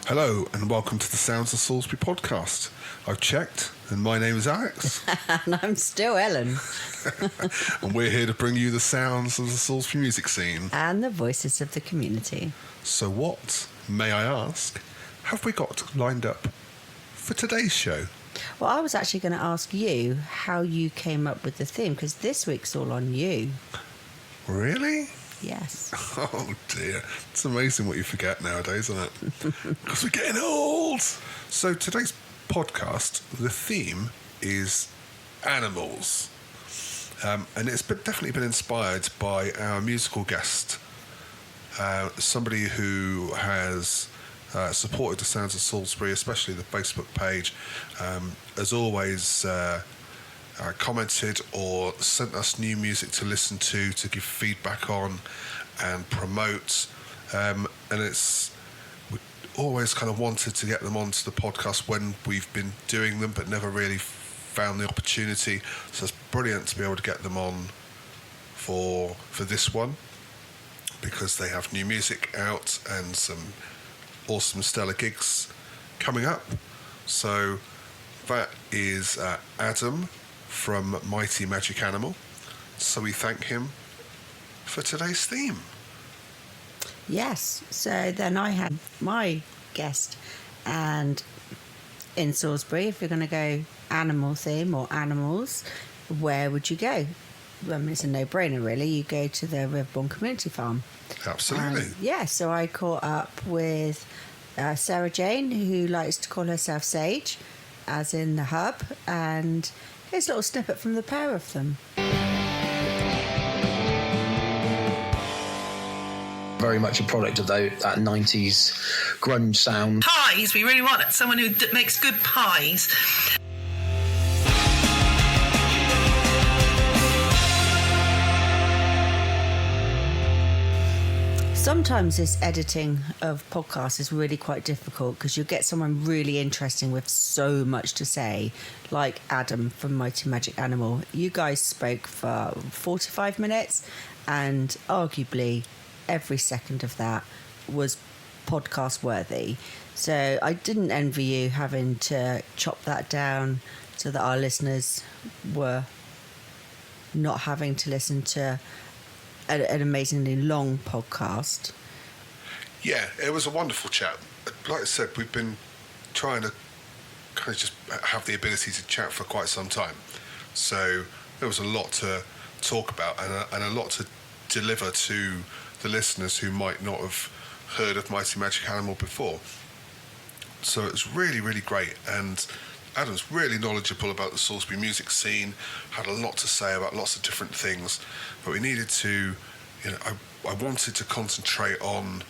Hello and welcome to the Sounds of Salisbury podcast. I've checked and my name is Alex. And I'm still Ellen. And we're here to bring you the sounds of the Salisbury music scene. And the voices of the community. So what, may I ask, have we got lined up for today's show? Well, I was actually going to ask you how you came up with the theme, because this week's all on you. Really? Yes. Oh dear, it's amazing what you forget nowadays, isn't it? Because we're getting old. So today's podcast, the theme is animals, and it's definitely been inspired by our musical guest, somebody who has supported the Sounds of Salisbury, especially the Facebook page, has always commented or sent us new music to listen to give feedback on and promote, and we always kind of wanted to get them onto the podcast when we've been doing them but never really found the opportunity, so it's brilliant to be able to get them on for this one, because they have new music out and some awesome stellar gigs coming up. So that is Adam from Mighty Magic Animal. So we thank him for today's theme. Yes. So then I had my guest, and in Salisbury, if you're going to go animal theme or animals, where would you go? I mean, it's a no-brainer, really. You go to the Riverbourne Community Farm. Absolutely. So I caught up with Sarah Jane, who likes to call herself Sage, as in the hub, and here's a little snippet from the pair of them. Very much a product of that 90s grunge sound. Pies, we really want someone who makes good pies. Sometimes this editing of podcasts is really quite difficult, because you'll get someone really interesting with so much to say, like Adam from Mighty Magic Animal. You guys spoke for 45 minutes, and arguably every second of that was podcast worthy. So I didn't envy you having to chop that down so that our listeners were not having to listen to an amazingly long podcast. Yeah, it was a wonderful chat. Like I said, we've been trying to kind of just have the ability to chat for quite some time. So there was a lot to talk about and a lot to deliver to the listeners who might not have heard of Mighty Magic Animal before. So it was really, really great. And Adam's really knowledgeable about the Salisbury music scene, had a lot to say about lots of different things, but we needed to, I wanted to concentrate on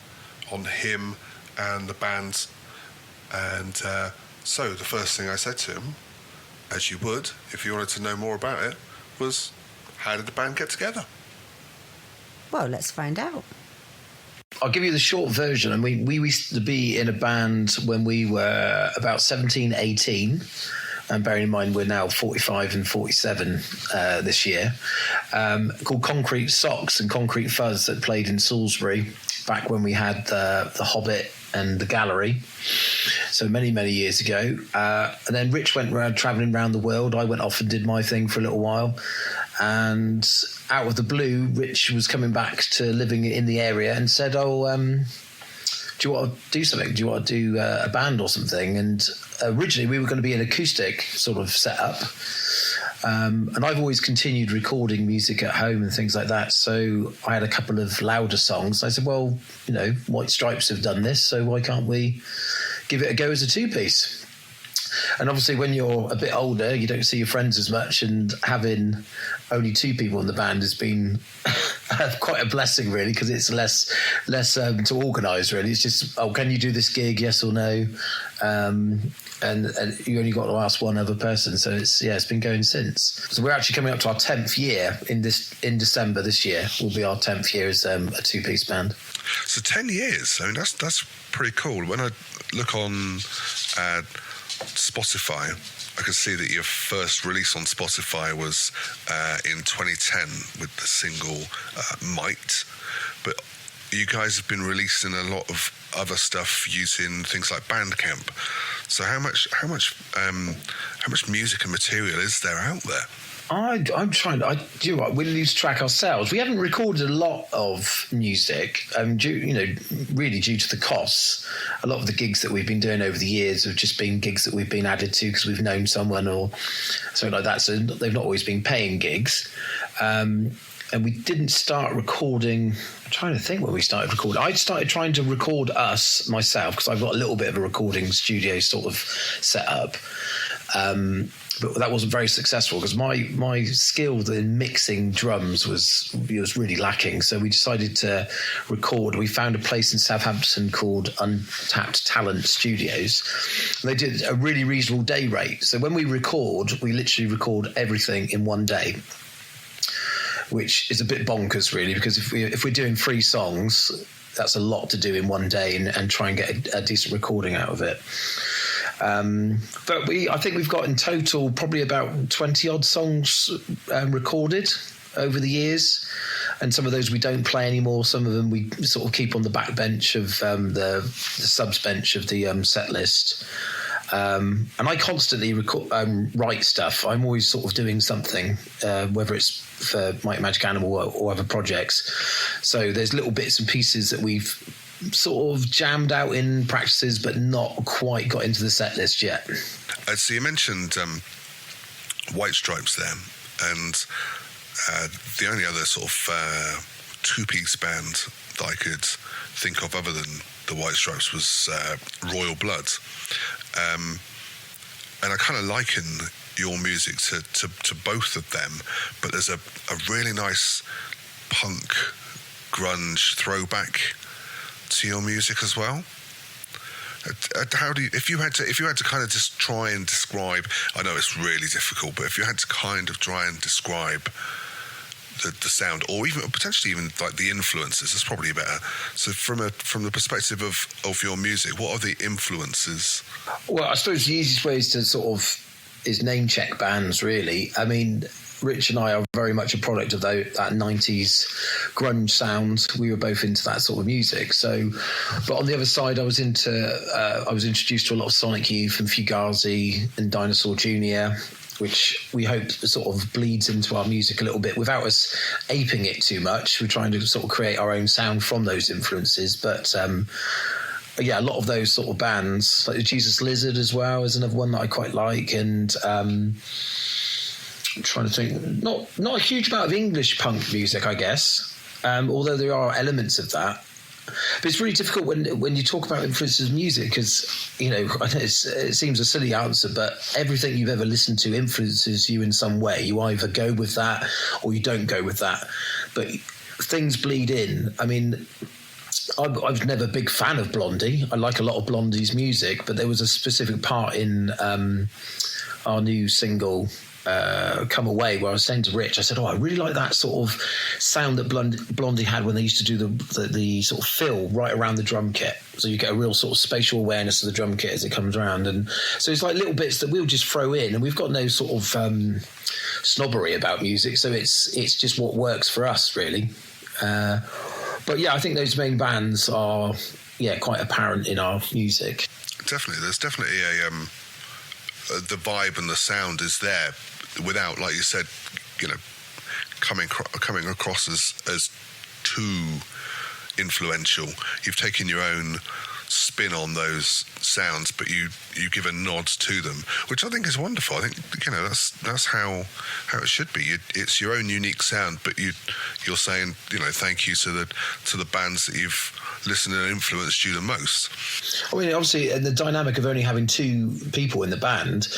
him and the band, and so the first thing I said to him, as you would if you wanted to know more about it, was, how did the band get together? Well, let's find out. I'll give you the short version. And we used to be in a band when we were about 17, 18. And bearing in mind we're now 45 and 47 this year, called Concrete Socks and Concrete Fuzz, that played in Salisbury back when we had the Hobbit and the Gallery. So many, many years ago. And then Rich went around travelling around the world. I went off and did my thing for a little while. And out of the blue, Rich was coming back to living in the area and said, do you want to do something? Do you want to do a band or something? And originally we were going to be an acoustic sort of setup. And I've always continued recording music at home and things like that. So I had a couple of louder songs. I said, well, White Stripes have done this, so why can't we give it a go as a two-piece? And obviously when you're a bit older, you don't see your friends as much, and having only two people in the band has been quite a blessing, really, because it's less to organise, really. It's just, can you do this gig, yes or no? And you only got to ask one other person. So it's been going since. So we're actually coming up to our 10th year in December this year. Will be our 10th year as a two-piece band. So 10 years, I mean, that's pretty cool. When I look on Spotify, I can see that your first release on Spotify was in 2010 with the single Might, but you guys have been releasing a lot of other stuff using things like Bandcamp. So how much music and material is there out there? I'm trying to. Do you know what? We lose track ourselves. We haven't recorded a lot of music, really due to the costs. A lot of the gigs that we've been doing over the years have just been gigs that we've been added to because we've known someone or something like that. So they've not always been paying gigs. And we didn't start recording. I'm trying to think when we started recording. I started trying to record us myself because I've got a little bit of a recording studio sort of set up. But that wasn't very successful because my skill in mixing drums was really lacking. So we decided to record. We found a place in Southampton called Untapped Talent Studios. They did a really reasonable day rate. So when we record, we literally record everything in one day, which is a bit bonkers really, because if we're doing 3 songs, that's a lot to do in one day and try and get a decent recording out of it. But I think we've got in total probably about 20 odd songs recorded over the years, and some of those we don't play anymore. Some of them we sort of keep on the back bench of the subs bench of the set list. And I constantly write stuff. I'm always sort of doing something, whether it's for Mighty Magic Animal or other projects. So there's little bits and pieces that we've sort of jammed out in practices but not quite got into the set list yet. So you mentioned White Stripes there, and the only other sort of 2-piece band that I could think of other than the White Stripes was Royal Blood. And I kind of liken your music to both of them, but there's a really nice punk grunge throwback to your music as well. How do you, if you had to kind of just try and describe, I know it's really difficult, but if you had to kind of try and describe the sound, or even potentially even like the influences, that's probably better. So from the perspective of your music, what are the influences? Well, I suppose the easiest way is name check bands, really. I mean, Rich and I are very much a product of that 90s grunge sound. We were both into that sort of music. So, but on the other side, I was introduced to a lot of Sonic Youth and Fugazi and Dinosaur Jr., which we hope sort of bleeds into our music a little bit without us aping it too much. We're trying to sort of create our own sound from those influences. But yeah, a lot of those sort of bands, like the Jesus Lizard as well, is another one that I quite like. And I'm trying to think, not a huge amount of English punk music, I guess, although there are elements of that. But it's really difficult when you talk about influences of music because, I know it seems a silly answer, but everything you've ever listened to influences you in some way. You either go with that or you don't go with that. But things bleed in. I mean, I was never a big fan of Blondie. I like a lot of Blondie's music, but there was a specific part in our new single, Come Away, where I was saying to Rich, I said, I really like that sort of sound that Blondie had when they used to do the sort of fill right around the drum kit. So you get a real sort of spatial awareness of the drum kit as it comes around. And so it's like little bits that we'll just throw in, and we've got no sort of snobbery about music. So it's just what works for us, really. But yeah, I think those main bands are, quite apparent in our music. Definitely. There's definitely the vibe and the sound is there without, like you said, coming across as too influential. You've taken your own spin on those sounds, but you give a nod to them, which I think is wonderful. I think that's how it should be. It's your own unique sound, but you're saying thank you to the bands that you've listened and influenced you the most. I mean, obviously, in the dynamic of only having 2 people in the band,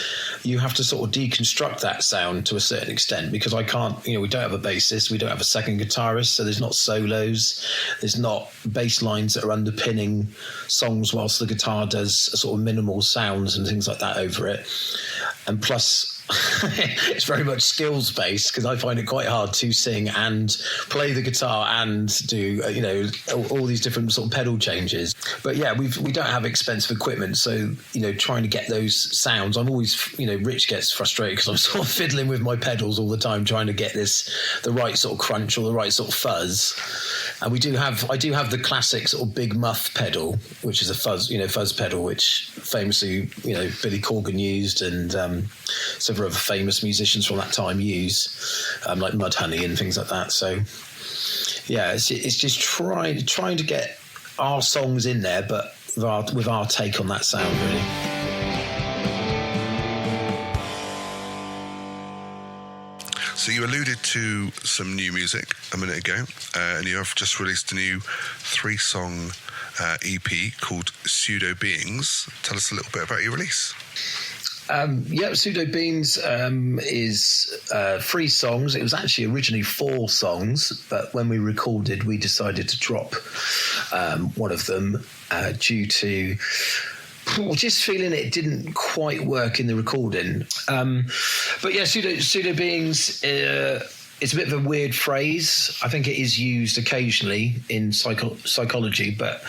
you have to sort of deconstruct that sound to a certain extent, because I can't, we don't have a bassist, we don't have a second guitarist, so there's not solos, there's not bass lines that are underpinning songs whilst the guitar does sort of minimal sounds and things like that over it. And plus, it's very much skills based, because I find it quite hard to sing and play the guitar and do all these different sort of pedal changes. But yeah, we don't have expensive equipment, so trying to get those sounds, I'm always Rich gets frustrated because I'm sort of fiddling with my pedals all the time, trying to get the right sort of crunch or the right sort of fuzz. And I do have the classic sort of big muff pedal, which is a fuzz pedal, which famously, Billy Corgan used, and several other famous musicians from that time use, like Mudhoney and things like that. So, yeah, it's just trying to get our songs in there, but with our take on that sound, really. So you alluded to some new music a minute ago, and you have just released a new 3-song EP called Pseudo Beings. Tell us a little bit about your release. Pseudo Beings is 3 songs. It was actually originally 4 songs, but when we recorded, we decided to drop one of them due to just feeling it didn't quite work in the recording. But yeah, pseudo beings, it's a bit of a weird phrase. I think it is used occasionally in psychology, but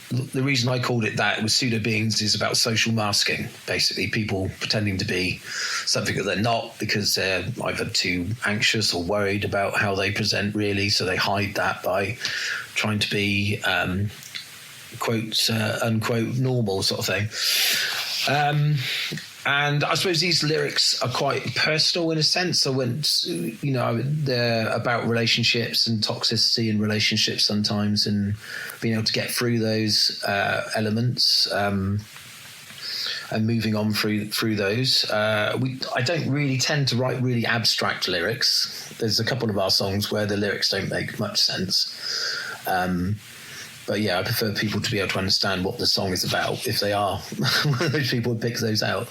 the reason I called it that was pseudo beings is about social masking. Basically, people pretending to be something that they're not because they're either too anxious or worried about how they present, really. So they hide that by trying to be quote unquote normal sort of thing. And I suppose these lyrics are quite personal in a sense. So when, they're about relationships and toxicity in relationships sometimes, and being able to get through those elements and moving on through those. I don't really tend to write really abstract lyrics. There's a couple of our songs where the lyrics don't make much sense. But yeah, I prefer people to be able to understand what the song is about if they are one of those people who picks those out.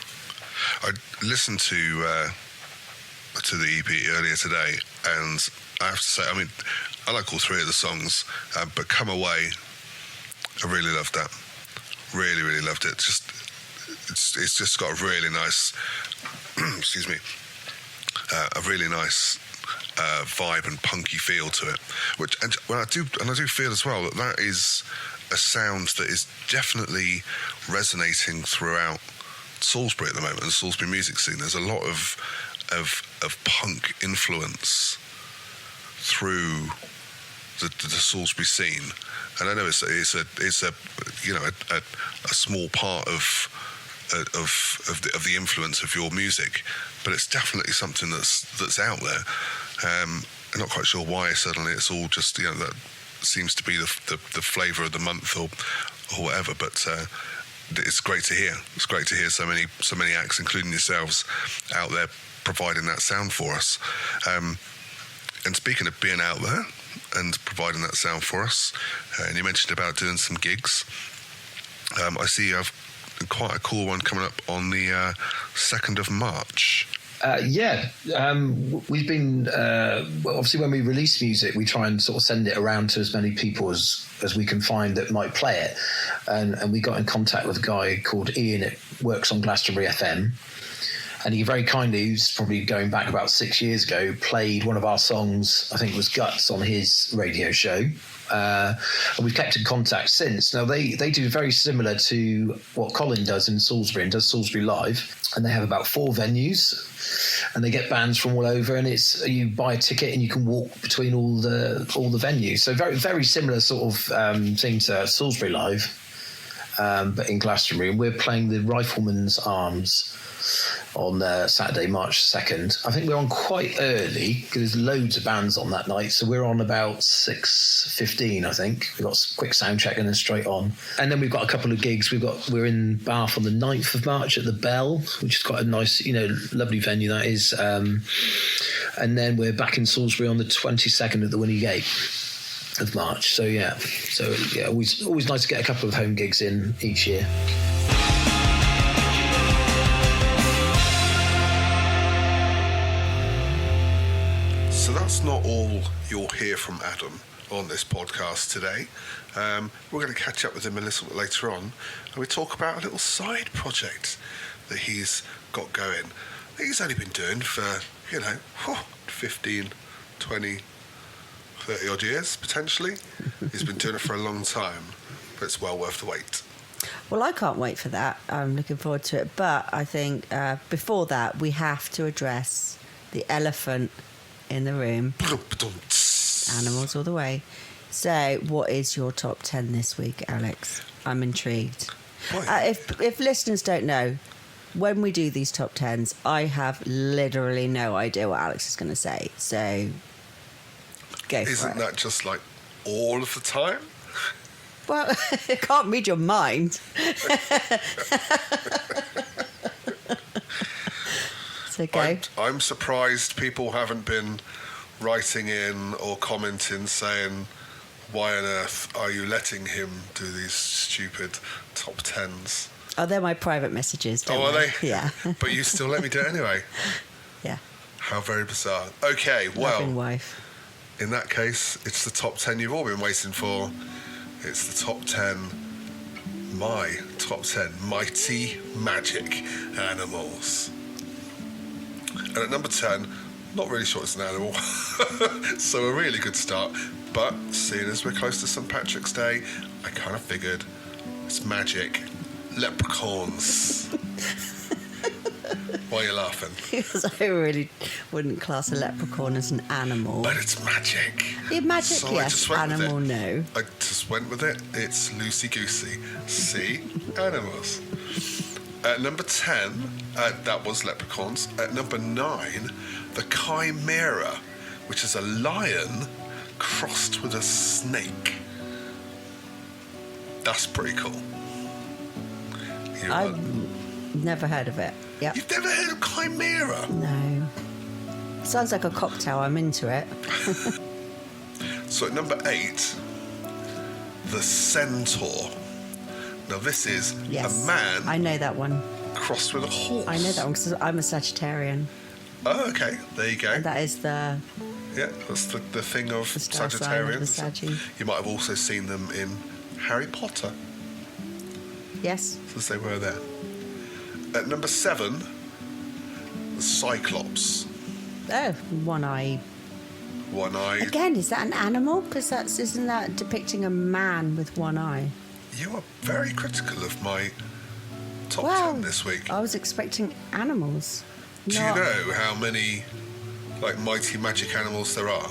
I listened to the EP earlier today, and I have to say, I mean, I like all 3 of the songs, but Come Away, I really loved that. Really, really loved it. It's just got a really nice, excuse me, a really nice vibe and punky feel to it. I do feel as well that is a sound that is definitely resonating throughout Salisbury at the moment, the Salisbury music scene. There's a lot of punk influence through the Salisbury scene, and I know it's a small part of the influence of your music, but it's definitely something that's out there. I'm not quite sure why suddenly it's all just that seems to be the flavour of the month or whatever, but it's great to hear. It's great to hear so many acts, including yourselves, out there providing that sound for us. And speaking of being out there and providing that sound for us, and you mentioned about doing some gigs. I see you have quite a cool one coming up on the 2nd of March. We've been obviously when we release music, we try and sort of send it around to as many people as we can find that might play it, and we got in contact with a guy called Ian that works on Glastonbury FM, and he very kindly, who's probably going back about 6 years ago, played one of our songs, I think it was Guts, on his radio show. And we've kept in contact since. Now, they do very similar to what Colin does in Salisbury and does Salisbury Live. And they have about 4 venues, and they get bands from all over. And it's you buy a ticket and you can walk between all the venues. So very, very similar sort of thing to Salisbury Live, but in Glastonbury. And we're playing the Rifleman's Arms on Saturday, March 2nd. I think we're on quite early because there's loads of bands on that night. So we're on about 6:15, I think. We've got a quick sound check and then straight on. And then we've got a couple of gigs. We're in Bath on the 9th of March at the Bell, which is quite a nice, lovely venue that is. And then we're back in Salisbury on the 22nd at the Winnie Gate of March. So yeah, always nice to get a couple of home gigs in each year. So that's not all you'll hear from Adam on this podcast today. We're going to catch up with him a little bit later on, and we talk about a little side project that he's got going. He's only been doing for, 15, 20, 30 odd years, potentially. He's been doing it for a long time, but it's well worth the wait. Well, I can't wait for that. I'm looking forward to it. But I think before that, we have to address the elephant in the room. Animals all the way. So, what is your top 10 this week, Alex? I'm intrigued. Boy. If listeners don't know, when we do these top 10s, I have literally no idea what Alex is going to say. So, go for Isn't it. that just like all of the time? Well, I can't read your mind. So go. I'm surprised people haven't been writing in or commenting saying, why on earth are you letting him do these stupid top 10s? Oh, they're my private messages. Don't Oh, are they? Yeah. But you still let me do it anyway. Yeah. How very bizarre. Okay, Loving well, wife. in that case, it's the top 10 you've all been waiting for. It's the top 10, my top 10 mighty magic animals. And at number 10, not really sure it's an animal, so a really good start. But seeing as we're close to St. Patrick's Day, I kind of figured it's magic. Leprechauns. Why are you laughing? Because I really wouldn't class a leprechaun as an animal. But it's magic. Yeah, magic, So I yes. just went with Animal, it. no. I just went with it. It's loosey-goosey. See? Animals. At number 10, that was leprechauns. At number 9, the chimera, which is a lion crossed with a snake. That's pretty cool. I've never heard of it. Yep. You've never heard of chimera? No. Sounds like a cocktail. I'm into it. So at number 8, the centaur. Now this is Yes. a man I know that one. crossed with a horse. I know that one because I'm a Sagittarian. Oh, okay. There you go. And that is the Yeah, that's the thing of The star sign of the Sagittarians. Saggy. You might have also seen them in Harry Potter, yes. as they were there. At number 7, the Cyclops. Oh, one eye. One-eyed. Again, is that an animal? Because isn't that depicting a man with one eye? You are very critical of my top Well, 10 this week. I was expecting animals. Do you know how many, like, mighty magic animals there are?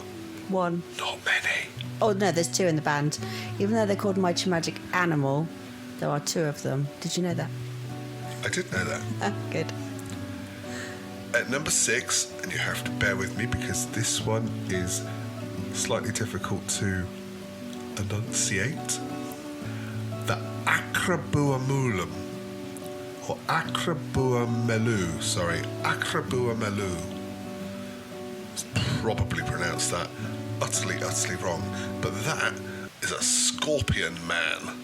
One. Not many. Oh no, there's 2 in the band. Even though they're called Mighty Magic Animal, there are 2 of them. Did you know that? I did know that. Ah, good. At number 6, and you have to bear with me because this one is slightly difficult to enunciate, the Acrabuamulum, or Acrabuamelu, sorry, Acrabuamelu. It's probably pronounced that utterly wrong, but that is a scorpion man.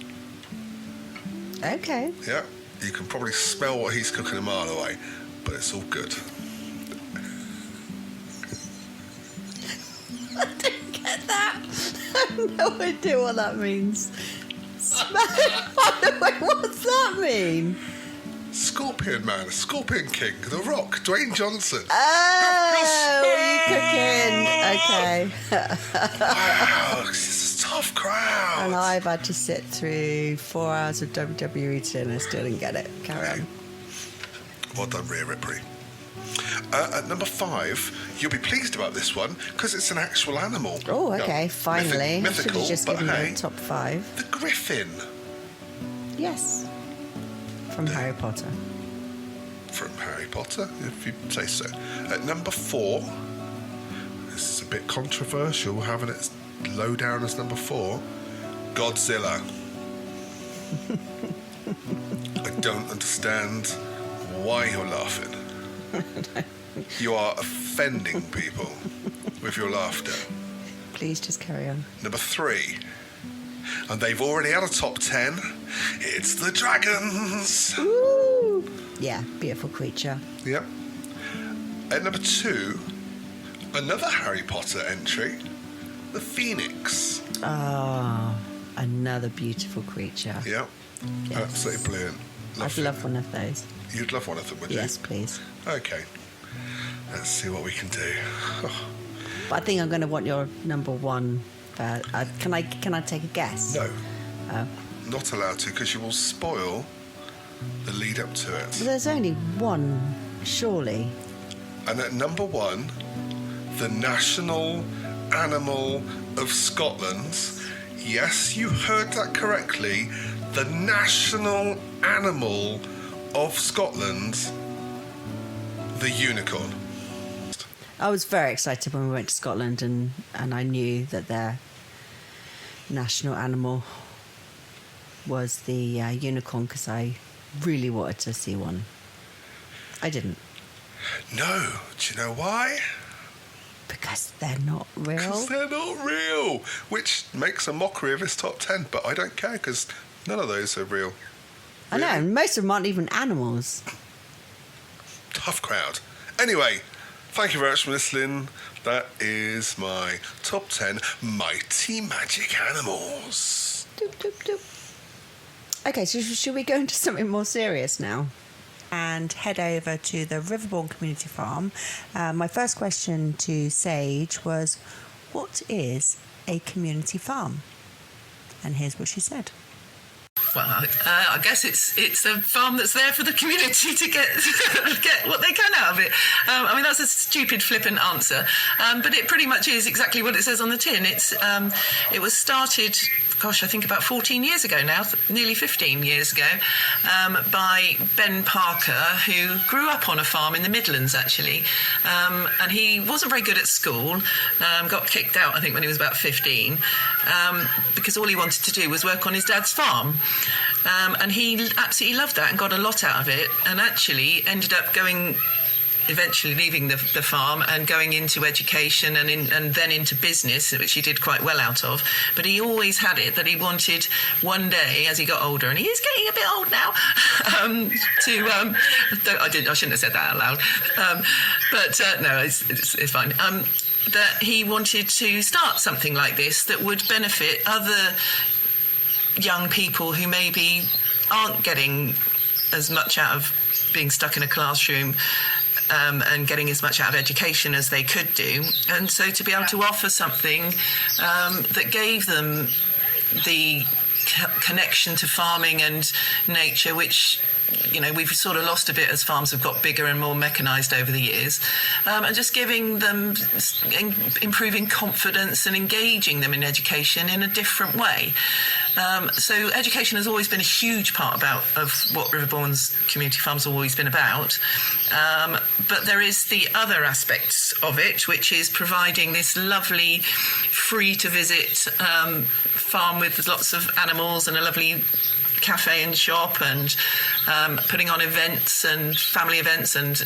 Okay. Yeah, you can probably smell what he's cooking a mile away, but it's all good. I didn't get that. I have no idea what that means. What's that mean? Scorpion Man, Scorpion King, The Rock, Dwayne Johnson. Oh, you cooking? Okay. Wow, this is a tough crowd. And I've had to sit through 4 hours of WWE and I still didn't get it. Carry on. Well done, Rhea Ripley. At number 5, you'll be pleased about this one because it's an actual animal. Oh, okay. Now, Finally. I should mythical, have just but given hey, you a top 5. the griffin Yes. From Harry Potter. from Harry Potter, if you say so. At number 4, this is a bit controversial, having it low down as number 4, Godzilla. I don't understand why you're laughing. You are offending people with your laughter. Please just carry on. Number 3, and they've already had a top 10, it's the dragons. Woo! Yeah, beautiful creature. Yep. At number 2, another Harry Potter entry, the Phoenix. Oh, another beautiful creature. Yep. Yes. Absolutely brilliant. I'd love one of those. You'd love one of them, would you? Yes, please. Okay. Let's see what we can do. But I think I'm going to want your number 1. Can I take a guess? No, Oh. not allowed to, because you will spoil the lead up to it. But there's only one, surely. And at number 1, the national animal of Scotland. Yes, you heard that correctly. The national animal of Scotland, the unicorn. I was very excited when we went to Scotland and I knew that their national animal was the unicorn because I really wanted to see one. I didn't. No, do you know why? Because they're not real. Because they're not real, which makes a mockery of his top 10, but I don't care because none of those are real. I know, and most of them aren't even animals. Tough crowd. Anyway, thank you very much for listening. That is my top 10 mighty magic animals. Doop, doop, doop. Okay, so should we go into something more serious now? And head over to the Riverbourne Community Farm. My first question to Sage was, what is a community farm? And here's what she said. Well, I guess it's a farm that's there for the community to get what they can out of it. I mean, that's a stupid, flippant answer, but it pretty much is exactly what it says on the tin. It was started, gosh, I think about 14 years ago now, nearly 15 years ago, by Ben Parker, who grew up on a farm in the Midlands, actually, and he wasn't very good at school, got kicked out, I think, when he was about 15, because all he wanted to do was work on his dad's farm. And he absolutely loved that and got a lot out of it, and actually ended up eventually leaving the farm and going into education and then into business, which he did quite well out of. But he always had it that he wanted one day, as he got older, and he is getting a bit old now, I shouldn't have said that out loud, but no, it's fine. That he wanted to start something like this that would benefit other young people who maybe aren't getting as much out of being stuck in a classroom and getting as much out of education as they could do. And so to be able to offer something that gave them the connection to farming and nature, which, you know, we've sort of lost a bit as farms have got bigger and more mechanised over the years, and just giving them, improving confidence and engaging them in education in a different way. So education has always been a huge part of what Riverbourne's community farm's always been about. But there is the other aspects of it, which is providing this lovely free-to-visit farm with lots of animals and a lovely cafe and shop, and putting on events and family events and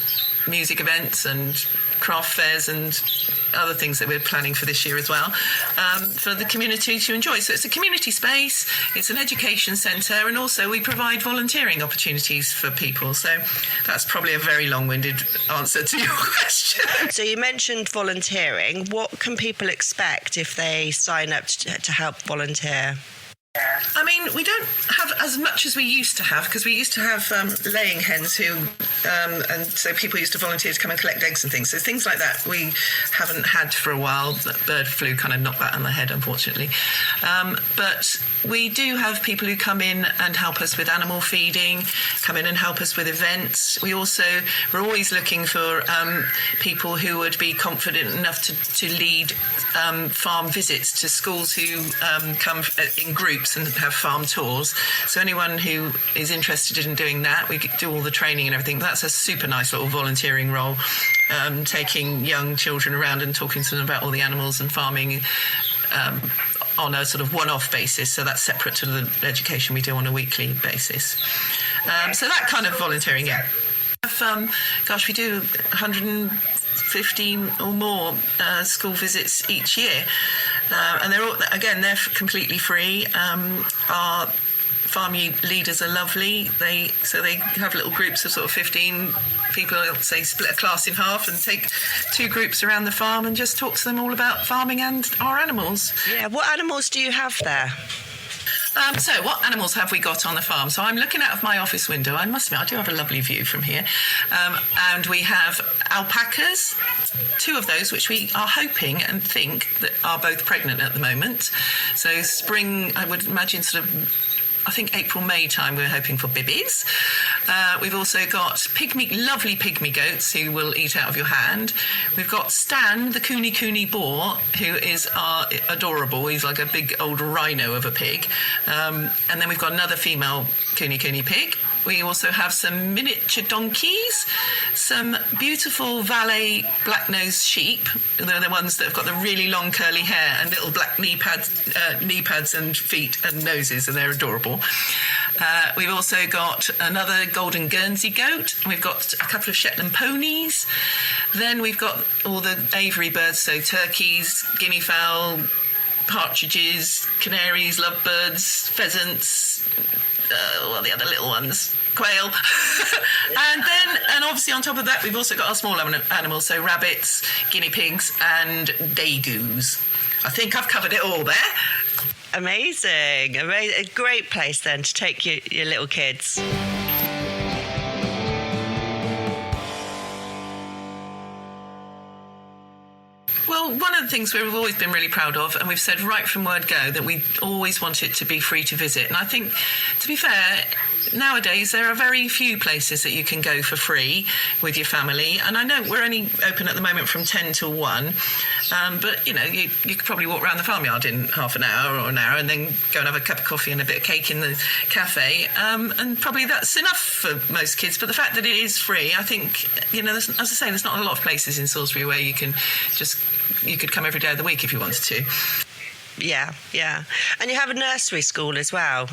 music events and craft fairs and other things that we're planning for this year as well, for the community to enjoy. So it's a community space, it's an education centre, and also we provide volunteering opportunities for people. So that's probably a very long-winded answer to your question. So you mentioned volunteering. What can people expect if they sign up to help volunteer? I mean, we don't have as much as we used to have, because we used to have laying hens who, and so people used to volunteer to come and collect eggs and things. So things like that we haven't had for a while. Bird flu kind of knocked that on the head, unfortunately. But we do have people who come in and help us with animal feeding, come in and help us with events. We're always looking for people who would be confident enough to lead farm visits to schools who come in groups and have farm tours. So anyone who is interested in doing that, we do all the training and everything. That's a super nice little volunteering role, taking young children around and talking to them about all the animals and farming on a sort of one-off basis. So that's separate to the education we do on a weekly basis. So that kind of volunteering, yeah. We do 115 or more school visits each year. And they're completely free. Our farm leaders are lovely. They have little groups of sort of 15 people, say, split a class in half and take 2 groups around the farm and just talk to them all about farming and our animals. Yeah, what animals do you have there? So what animals have we got on the farm? So I'm looking out of my office window. I must admit, I do have a lovely view from here. And we have alpacas, 2 of those, which we are hoping and think that are both pregnant at the moment. So spring, I would imagine I think April, May time, we're hoping for bibbies. We've also got lovely pygmy goats who will eat out of your hand. We've got Stan, the Cooney boar, who is adorable. He's like a big old rhino of a pig. And then we've got another female Cooney pig. We also have some miniature donkeys, some beautiful valet black-nosed sheep. They're the ones that have got the really long curly hair and little black knee pads and feet and noses, and they're adorable. We've also got another golden Guernsey goat. We've got a couple of Shetland ponies. Then we've got all the aviary birds, so turkeys, guinea fowl, partridges, canaries, lovebirds, pheasants, what are the other little ones? Quail. and obviously on top of that, we've also got our small animals, so rabbits, guinea pigs, and dagoos. I think I've covered it all there. Amazing. A great place then to take your little kids. Well, one of the things we've always been really proud of, and we've said right from word go, that we always want it to be free to visit. And I think, to be fair, nowadays there are very few places that you can go for free with your family. And I know we're only open at the moment from 10 till 1, but, you could probably walk around the farmyard in half an hour or an hour and then go and have a cup of coffee and a bit of cake in the cafe. And probably that's enough for most kids. But the fact that it is free, I think, as I say, there's not a lot of places in Salisbury where you could come every day of the week if you wanted to. Yeah. And you have a nursery school as well,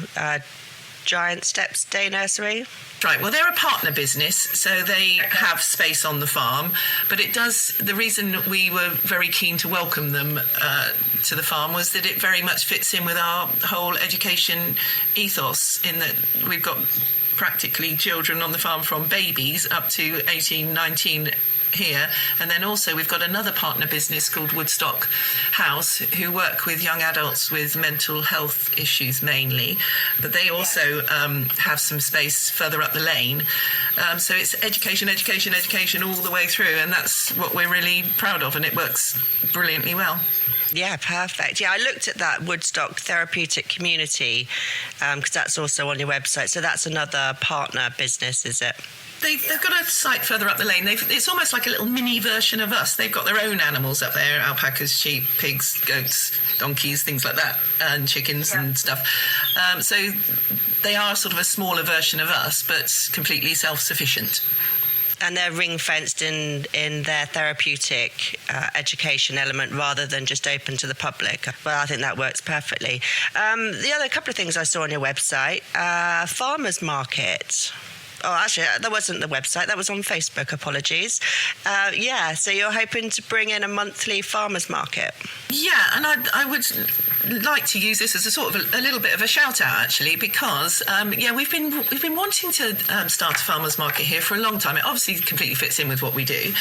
Giant Steps Day Nursery. Right, well, they're a partner business, so they have space on the farm, but the reason we were very keen to welcome them to the farm was that it very much fits in with our whole education ethos, in that we've got practically children on the farm from babies up to 18, 19 here, and then also we've got another partner business called Woodstock House, who work with young adults with mental health issues mainly, but they also have some space further up the lane. So it's education all the way through, and that's what we're really proud of, and it works brilliantly well. Yeah, perfect. Yeah, I looked at that Woodstock Therapeutic Community because that's also on your website. So that's another partner business, is it? They've got a site further up the lane. It's almost like a little mini version of us. They've got their own animals up there: alpacas, sheep, pigs, goats, donkeys, things like that, and chickens and stuff. So they are sort of a smaller version of us, but completely self-sufficient. And they're ring-fenced in their therapeutic education element rather than just open to the public. Well, I think that works perfectly. The other couple of things I saw on your website, farmers market. Oh, actually, that wasn't the website. That was on Facebook. Apologies. So you're hoping to bring in a monthly farmers market. Yeah, and I would like to use this as a sort of a little bit of a shout out, actually, because we've been wanting to start a farmers market here for a long time. It obviously completely fits in with what we do,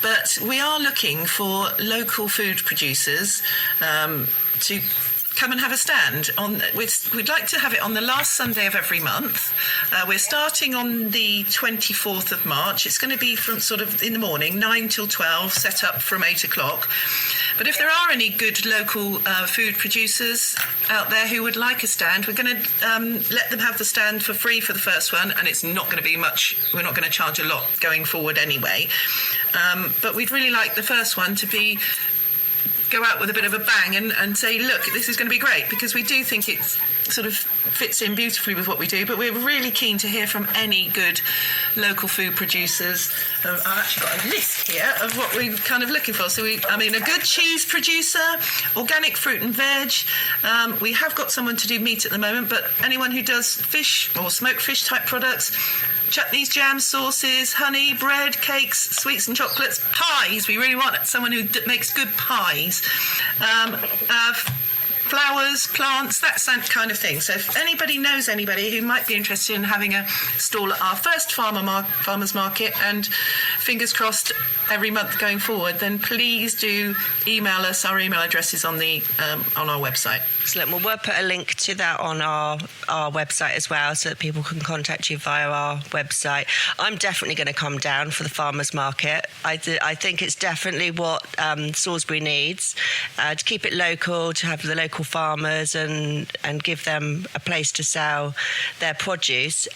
but we are looking for local food producers to come and have a stand. We'd like to have it on the last Sunday of every month. We're starting on the 24th of March. It's going to be from sort of in the morning, 9 till 12, set up from 8 o'clock. But if there are any good local food producers out there who would like a stand, we're going to let them have the stand for free for the first one, and it's not going to be much. We're not going to charge a lot going forward anyway. But we'd really like the first one to go out with a bit of a bang and say, look, this is going to be great, because we do think it sort of fits in beautifully with what we do, but we're really keen to hear from any good local food producers. I've actually got a list here of what we're kind of looking for. So a good cheese producer, organic fruit and veg. We have got someone to do meat at the moment, but anyone who does fish or smoked fish type products, chutneys, jams, sauces, honey, bread, cakes, sweets and chocolates, pies. We really want someone who makes good pies. Flowers, plants, that kind of thing. So if anybody knows anybody who might be interested in having a stall at our first farmers market, and fingers crossed every month going forward, then please do email us. Our email address is on our website. Excellent. Well, we'll put a link to that on our website as well, so that people can contact you via our website. I'm definitely going to come down for the farmers market. I think it's definitely what Salisbury needs, to keep it local, to have the local local farmers and give them a place to sell their produce.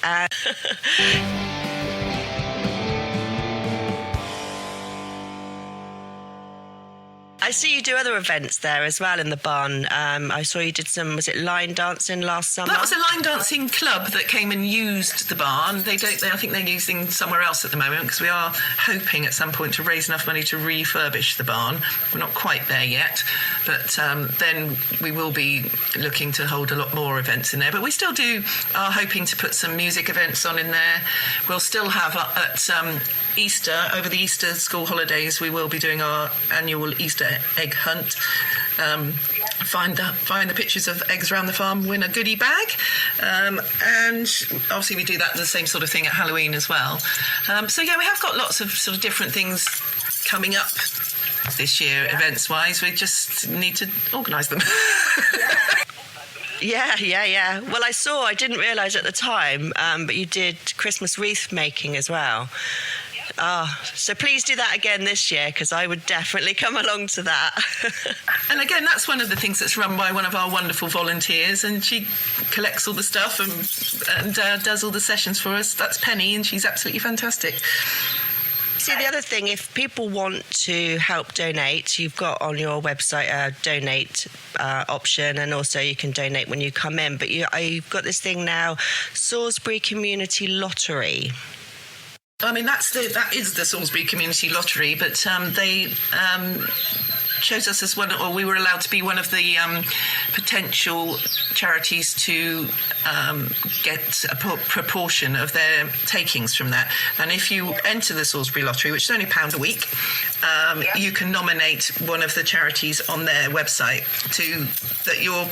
I see you do other events there as well in the barn. I saw you did some, was it line dancing last summer? That was a line dancing club that came and used the barn. I think they're using somewhere else at the moment because we are hoping at some point to raise enough money to refurbish the barn. We're not quite there yet, but then we will be looking to hold a lot more events in there. But we still are hoping to put some music events on in there. We'll still have at Easter, over the Easter school holidays, we will be doing our annual Easter egg hunt. Find the pictures of eggs around the farm, win a goodie bag, and obviously we do the same sort of thing at Halloween as well. So yeah, we have got lots of sort of different things coming up this year, events-wise. We just need to organise them. Yeah. Well, I didn't realise at the time, but you did Christmas wreath making as well. So please do that again this year, because I would definitely come along to that. And again, that's one of the things that's run by one of our wonderful volunteers, and she collects all the stuff and does all the sessions for us. That's Penny, and she's absolutely fantastic. See, the other thing, if people want to help donate, you've got on your website a donate option, and also you can donate when you come in. But you've got this thing now, Salisbury Community Lottery. I mean, that is the Salisbury Community Lottery, but they chose us as one, or we were allowed to be one of the potential charities to get a proportion of their takings from that. And if you enter the Salisbury Lottery, which is only £1 a week, you can nominate one of the charities on their website that your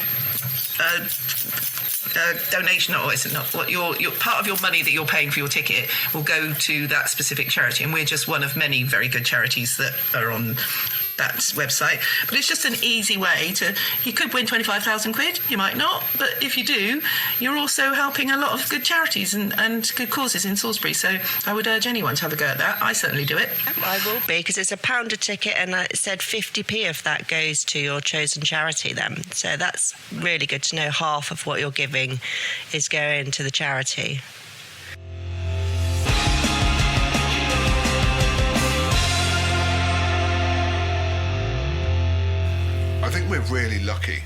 donation, or is it not? What your part of your money that you're paying for your ticket will go to that specific charity, and we're just one of many very good charities that are on that website. But it's just an easy way you could win 25,000 quid, you might not, but if you do, you're also helping a lot of good charities and good causes in Salisbury. So I would urge anyone to have a go at that. I certainly do it. I will be, because it's £1 a ticket, and it said 50p of that goes to your chosen charity then. So that's really good to know. Half of what you're giving is going to the charity. I think we're really lucky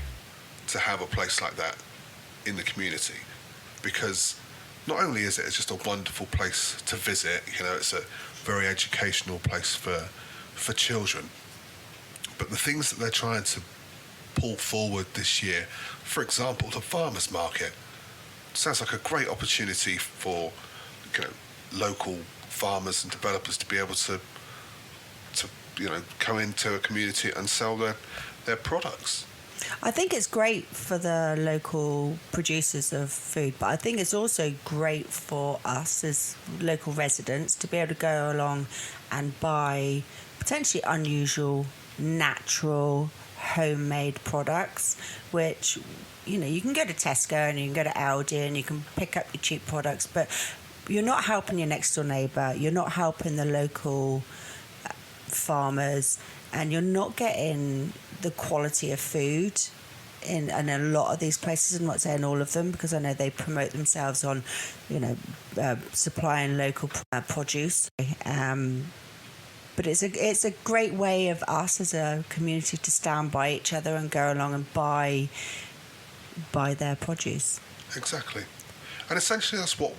to have a place like that in the community, because not only is it just a wonderful place to visit, it's a very educational place for children, but the things that they're trying to pull forward this year, for example, the farmers market, sounds like a great opportunity for local farmers and developers to be able to come into a community and sell their products. I think it's great for the local producers of food, but I think it's also great for us as local residents to be able to go along and buy potentially unusual, natural, homemade products, which, you can go to Tesco and you can go to Aldi and you can pick up your cheap products, but you're not helping your next door neighbour, you're not helping the local farmers, and you're not getting the quality of food in a lot of these places. I'm not saying all of them, because I know they promote themselves on, supplying local produce. But it's a great way of us as a community to stand by each other and go along and buy their produce. Exactly. And essentially that's what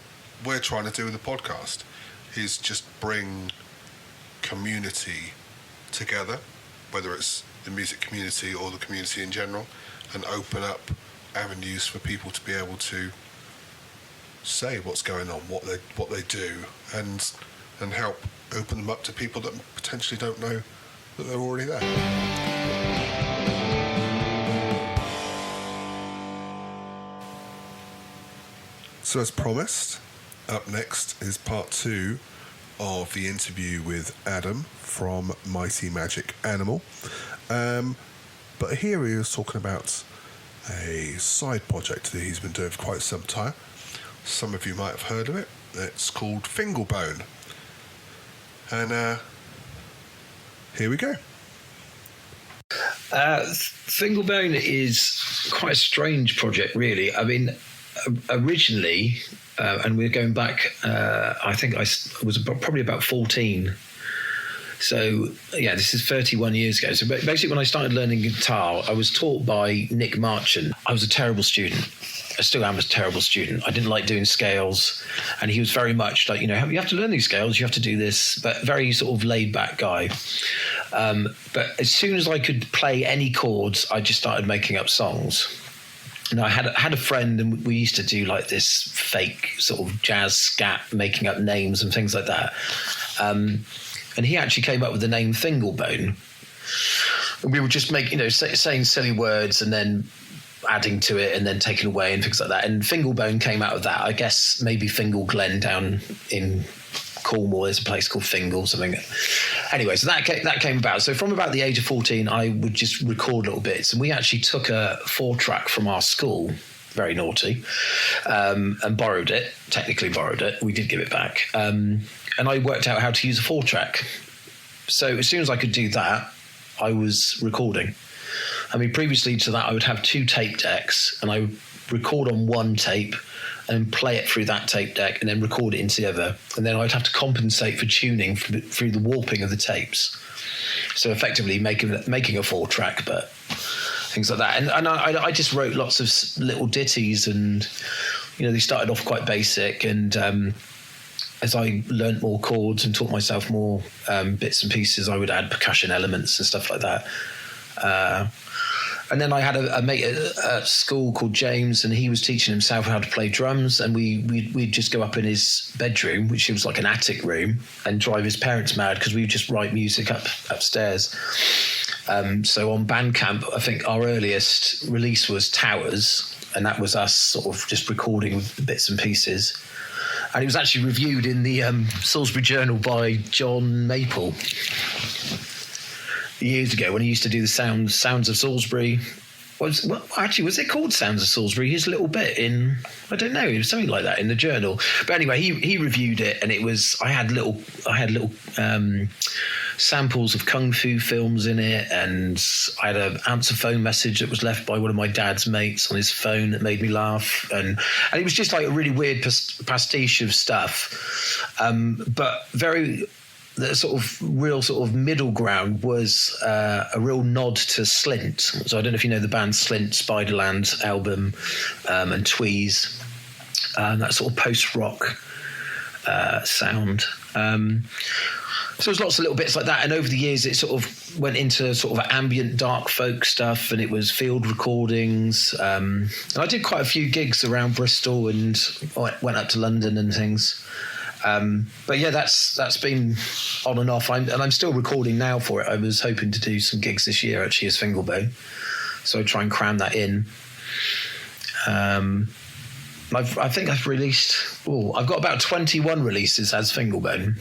we're trying to do with the podcast, is just bring community together, whether it's the music community or the community in general, and open up avenues for people to be able to say what's going on, what they do, and help open them up to people that potentially don't know that they're already there. So as promised, up next is part 2 of the interview with Adam from Mighty Magic Animal. But here he was talking about a side project that he's been doing for quite some time. Some of you might have heard of it. It's called Finglebone. And here we go. Finglebone is quite a strange project, really. I mean, originally, and we're going back, I think I was probably about 14. So, yeah, this is 31 years ago. So basically, when I started learning guitar, I was taught by Nick Marchant. I was a terrible student. I still am a terrible student. I didn't like doing scales. And he was very much like, you have to learn these scales, you have to do this, but very sort of laid-back guy. But as soon as I could play any chords, I just started making up songs. And I had a friend, and we used to do like this fake sort of jazz scat, making up names and things like that. And he actually came up with the name Finglebone. And we would just make, saying silly words and then adding to it and then taking away and things like that. And Finglebone came out of that. I guess maybe Fingal Glen down in Cornwall, there's a place called Fingal, something. Anyway, so that came about. So from about the age of 14, I would just record little bits. And we actually took a 4-track from our school, very naughty, and technically borrowed it. We did give it back. And I worked out how to use a 4-track. So as soon as I could do that, I was recording. I mean, previously to that, I would have 2 tape decks, and I would record on one tape and play it through that tape deck and then record it into the other. And then I'd have to compensate for tuning through the warping of the tapes. So effectively making a 4-track, but things like that. And I just wrote lots of little ditties, and, they started off quite basic. And as I learnt more chords and taught myself more bits and pieces, I would add percussion elements and stuff like that. And then I had a mate at school called James, and he was teaching himself how to play drums. And we'd just go up in his bedroom, which was like an attic room, and drive his parents mad because we would just write music upstairs. So on Bandcamp, I think our earliest release was Towers, and that was us sort of just recording bits and pieces. And it was actually reviewed in the Salisbury Journal by John Maple years ago when he used to do the Sounds of Salisbury. Was it called Sounds of Salisbury? His little bit in, I don't know, it was something like that in the journal. But anyway, he reviewed it, and it was, I had little samples of kung fu films in it, and I had an answer phone message that was left by one of my dad's mates on his phone that made me laugh, and it was just like a really weird pastiche of stuff, but the sort of real sort of middle ground was a real nod to Slint. So I don't know if you know the band Slint, Spiderland album, and Tweez, that sort of post-rock sound. So there's lots of little bits like that, and over the years it sort of went into sort of ambient dark folk stuff, and it was field recordings. And I did quite a few gigs around Bristol, and went up to London and things. But yeah, that's been on and off. I'm still recording now for it. I was hoping to do some gigs this year actually as Finglebone, so I try and cram that in. I think I've released. I've got about 21 releases as Finglebone.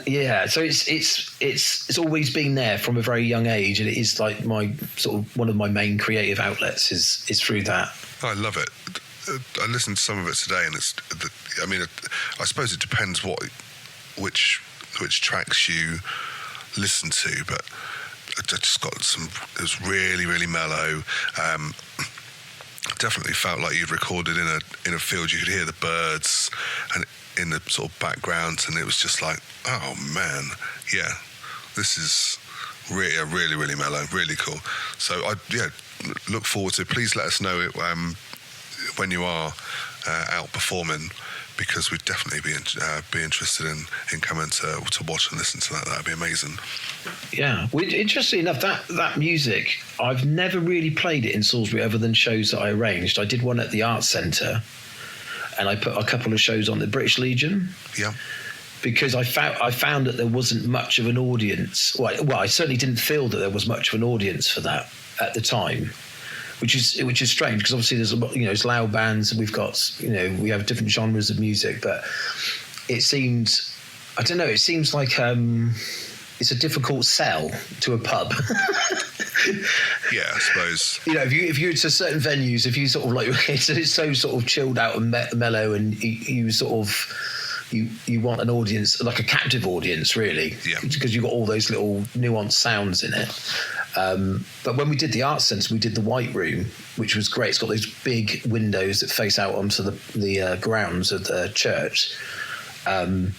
Yeah, so it's always been there from a very young age, and it is like my sort of one of my main creative outlets is through that. I love it. I listened to some of it today, and I suppose it depends which tracks you listen to, but I just got some. It was really, really mellow. Definitely felt like you'd recorded in a field. You could hear the birds and in the sort of background, and it was just like, oh man, yeah, this is really, really, really mellow, really cool. So I look forward to it. Please let us know when you are out performing, because we'd definitely be interested in coming to watch and listen to that. That'd be amazing. Yeah, interestingly enough, that music, I've never really played it in Salisbury other than shows that I arranged. I did one at the Arts Centre, and I put a couple of shows on the British Legion. Yeah. Because I found that there wasn't much of an audience. Well, I certainly didn't feel that there was much of an audience for that at the time. Which is strange, because obviously there's a lot, it's loud bands, and we've got, we have different genres of music, but it seems, I don't know, it seems like it's a difficult sell to a pub. Yeah, I suppose. If you're to certain venues, if you sort of like, it's so sort of chilled out and mellow, and you sort of, you want an audience, like a captive audience, really, because you've got all those little nuanced sounds in it. But when we did the Arts Centre, we did the White Room, which was great. It's got those big windows that face out onto the grounds of the church. And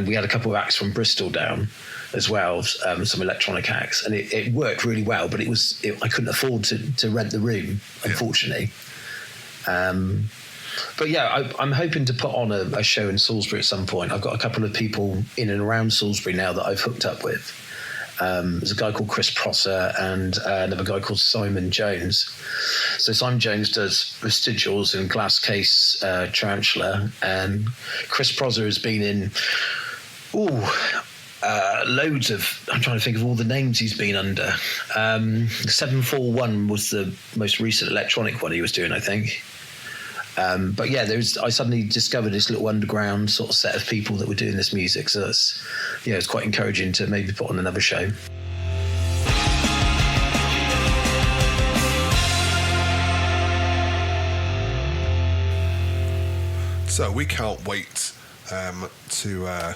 we had a couple of acts from Bristol down as well, some electronic acts, and it worked really well. But I couldn't afford to rent the room, unfortunately. But yeah, I'm hoping to put on a show in Salisbury at some point. I've got a couple of people in and around Salisbury now that I've hooked up with. There's a guy called Chris Prosser and another guy called Simon Jones. So Simon Jones does vestigials and glass case tarantula, and Chris Prosser has been in loads of, I'm trying to think of all the names he's been under. 741 was the most recent electronic one he was doing, I think. But yeah, I suddenly discovered this little underground sort of set of people that were doing this music. So it's quite encouraging to maybe put on another show. So we can't wait to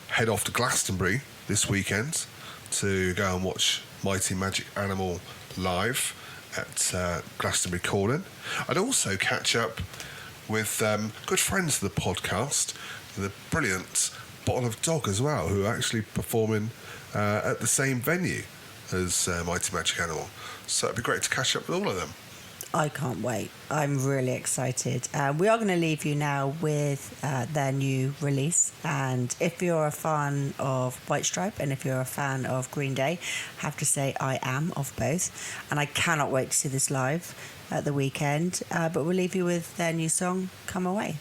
head off to Glastonbury this weekend to go and watch Mighty Magic Animal live at Glastonbury Calling. I'd also catch up with good friends of the podcast, the brilliant Bottle of Dog as well, who are actually performing at the same venue as Mighty Magic Animal. So it'd be great to catch up with all of them. I can't wait. I'm really excited. We are going to leave you now with their new release. And if you're a fan of White Stripe and if you're a fan of Green Day, I have to say I am of both. And I cannot wait to see this live at the weekend. But we'll leave you with their new song, Come Away.